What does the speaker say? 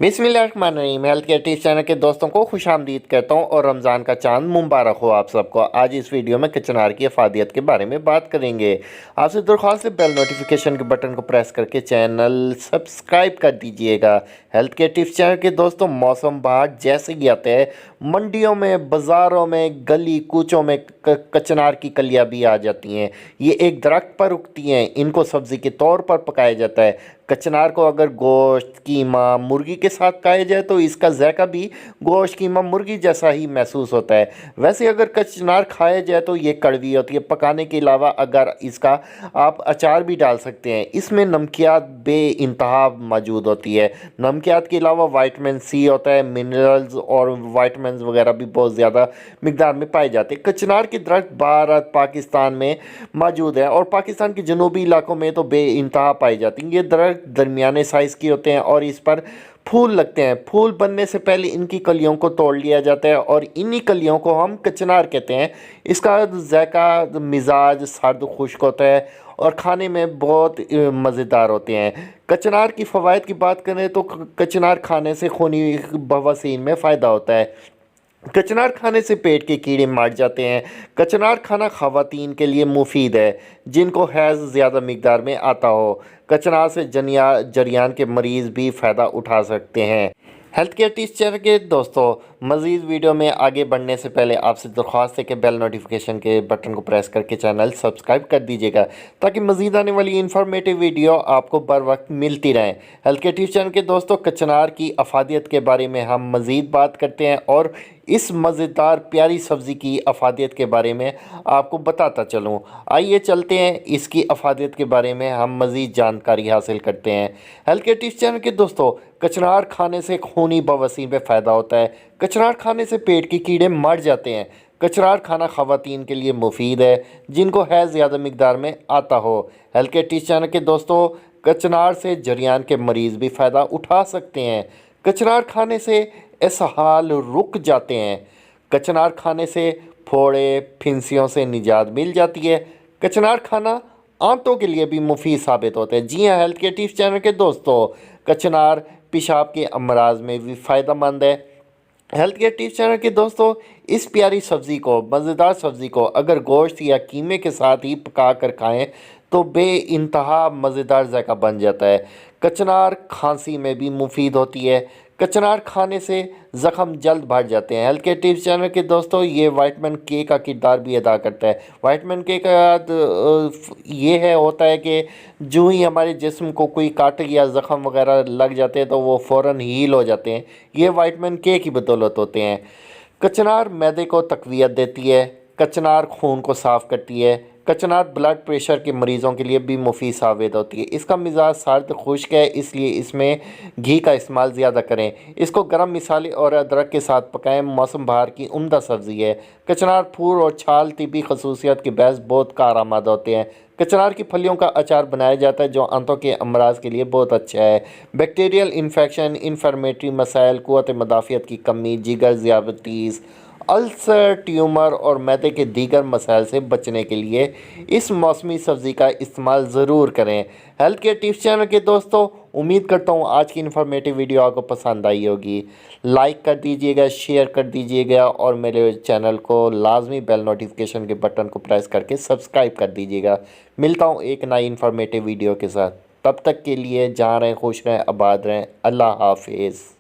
बिस्मिल्लाहिर्रहमानिर्रहीम। Health care tips channel के दोस्तों को खुशामदीद कहता हूँ और रमज़ान का चांद मुबारक हो आप सबको। आज इस वीडियो में कचनार की अफादियत के बारे में बात करेंगे। आपसे दरख्वास्त है बेल नोटिफिकेशन के बटन को प्रेस करके चैनल सब्सक्राइब कर दीजिएगा। हेल्थ केयर टिप्स चैनल के दोस्तों, मौसम बहार जैसे ही आते हैं, मंडियों में, बाज़ारों में, गली कूचों में कचनार की कलियाँ भी आ जाती हैं। ये एक दरख्त पर उगती हैं। इनको सब्ज़ी के तौर पर पकाया जाता है। कचनार को अगर गोश्त, कीमा, मुर्गी के साथ खाया जाए तो इसका जायका भी गोश्त, कीमा, मुर्गी जैसा ही महसूस होता है। वैसे अगर कचनार खाया जाए तो ये कड़वी होती है। पकाने के अलावा अगर इसका आप अचार भी डाल सकते हैं। इसमें नमकियात बेइंतहा मौजूद होती है। नमकियात के अलावा विटामिन सी होता है, मिनरल्स और विटामिन वगैरह भी बहुत ज़्यादा मिकदार में पाए जाते हैं। कचनार के दरख्त भारत, पाकिस्तान में मौजूद है और पाकिस्तान के जनूबी इलाकों में तो बेइंतहा पाई जाती हैं। ये दरख्त दरमियाने साइज़ के होते हैं और इस पर फूल लगते हैं। फूल बनने से पहले इनकी कलियों को तोड़ लिया जाता है और इन्हीं कलियों को हम कचनार कहते हैं। इसका जायका मिजाज सर्द खुश्क होता है और खाने में बहुत मज़ेदार होते हैं। कचनार की फ़वाइद की बात करें तो कचनार खाने से खूनी बवासीर में फ़ायदा होता है। कचनार खाने से पेट के कीड़े मर जाते हैं। कचनार खाना ख़वातीन के लिए मुफीद है जिनको हैज़ ज़्यादा मिकदार में आता हो। कचनार से जरियान के मरीज़ भी फ़ायदा उठा सकते हैं। हेल्थ केयर टिप्स चैनल के दोस्तों, मज़ीद वीडियो में आगे बढ़ने से पहले आपसे दरख्वास्त है कि बेल नोटिफिकेशन के बटन को प्रेस करके चैनल सब्सक्राइब कर दीजिएगा ताकि मज़ीद आने वाली इन्फॉर्मेटिव वीडियो आपको बर वक्त मिलती रहें। हेल्थ केयर टिप्स चैनल के दोस्तों, कचनार की अफादियत के बारे में हम मज़ीद बात करते हैं और इस मज़ेदार प्यारी सब्ज़ी की अफादियत के बारे में आपको बताता चलूँ। आइए चलते हैं, इसकी अफादियत के बारे में हम मज़ीद जानकारी हासिल करते हैं। हेल्थ केयर टिप्स चैनल के दोस्तों, कचनार खाने से खूनी बवासीर में फ़ायदा होता है। कचनार खाने से पेट के कीड़े मर जाते हैं। कचनार खाना ख़वातीन के लिए मुफीद है जिनको है ज़्यादा मिकदार में आता हो। हेल्थ केयर टिप्स चैनल के दोस्तों, कचनार से जरियान के मरीज़ भी फ़ायदा उठा सकते हैं। कचनार खाने से इसहाल रुक जाते हैं। कचनार खाने से फोड़े, फिंसियों से निजात मिल जाती है। कचनार खाना आंतों के लिए भी मुफीद साबित होता है। जी हाँ हेल्थ केयर टिप्स चैनल के दोस्तों, कचनार पेशाब के अमराज में भी फ़ायदेमंद है। हेल्थ केयर टिप्स चैनल के दोस्तों, इस प्यारी सब्ज़ी को, मज़ेदार सब्ज़ी को अगर गोश्त या कीमे के साथ ही पका कर खाएँ तो बेइंतहा मज़ेदार जायका बन जाता है। कचनार खांसी में भी मुफीद होती है। कचनार खाने से ज़ख़म जल्द भर जाते हैं। हेल्थ केयर टिप्स चैनल के दोस्तों, ये विटामिन के का किरदार भी अदा करता है। विटामिन के का ये है होता है कि जो ही हमारे जिस्म को कोई काट या ज़ख़म वगैरह लग जाते हैं तो वो फ़ौरन हील हो जाते हैं। ये विटामिन के की बदौलत होते हैं। कचनार मैदे को तक़वियत देती है। कचनार खून को साफ़ करती है। कचनार ब्लड प्रेशर के मरीज़ों के लिए भी मुफीद साबित होती है। इसका मिजाज सर्द खुश्क है, इसलिए इसमें घी का इस्तेमाल ज़्यादा करें। इसको गर्म मिसाले और अदरक के साथ पकाएं। मौसम बहार की उम्दा सब्ज़ी है। कचनार फूल और छाल तिब्बी खसूसियत के बहस बहुत कारआमद होते हैं। कचनार की फलियों का अचार बनाया जाता है जो आंतों के अमराज के लिए बहुत अच्छा है। बैक्टीरियल इन्फेक्शन, इन्फ्लेमेटरी मसाइल, क़ुव्वत मदाफ़ियत की कमी, जिगर, ज़ियादतीस, अल्सर, ट्यूमर और मैदे के दीगर मसाइल से बचने के लिए इस मौसमी सब्ज़ी का इस्तेमाल ज़रूर करें। हेल्थ केयर टिप्स चैनल के दोस्तों, उम्मीद करता हूँ आज की इन्फॉर्मेटिव वीडियो आपको पसंद आई होगी। लाइक कर दीजिएगा, शेयर कर दीजिएगा और मेरे चैनल को लाजमी बेल नोटिफिकेशन के बटन को प्रेस करके सब्सक्राइब कर दीजिएगा। मिलता हूँ एक नई इन्फॉर्मेटिव वीडियो के साथ। तब तक के लिए जहाँ रहें खुश रहें, आबाद रहें। अल्लाह हाफिज़।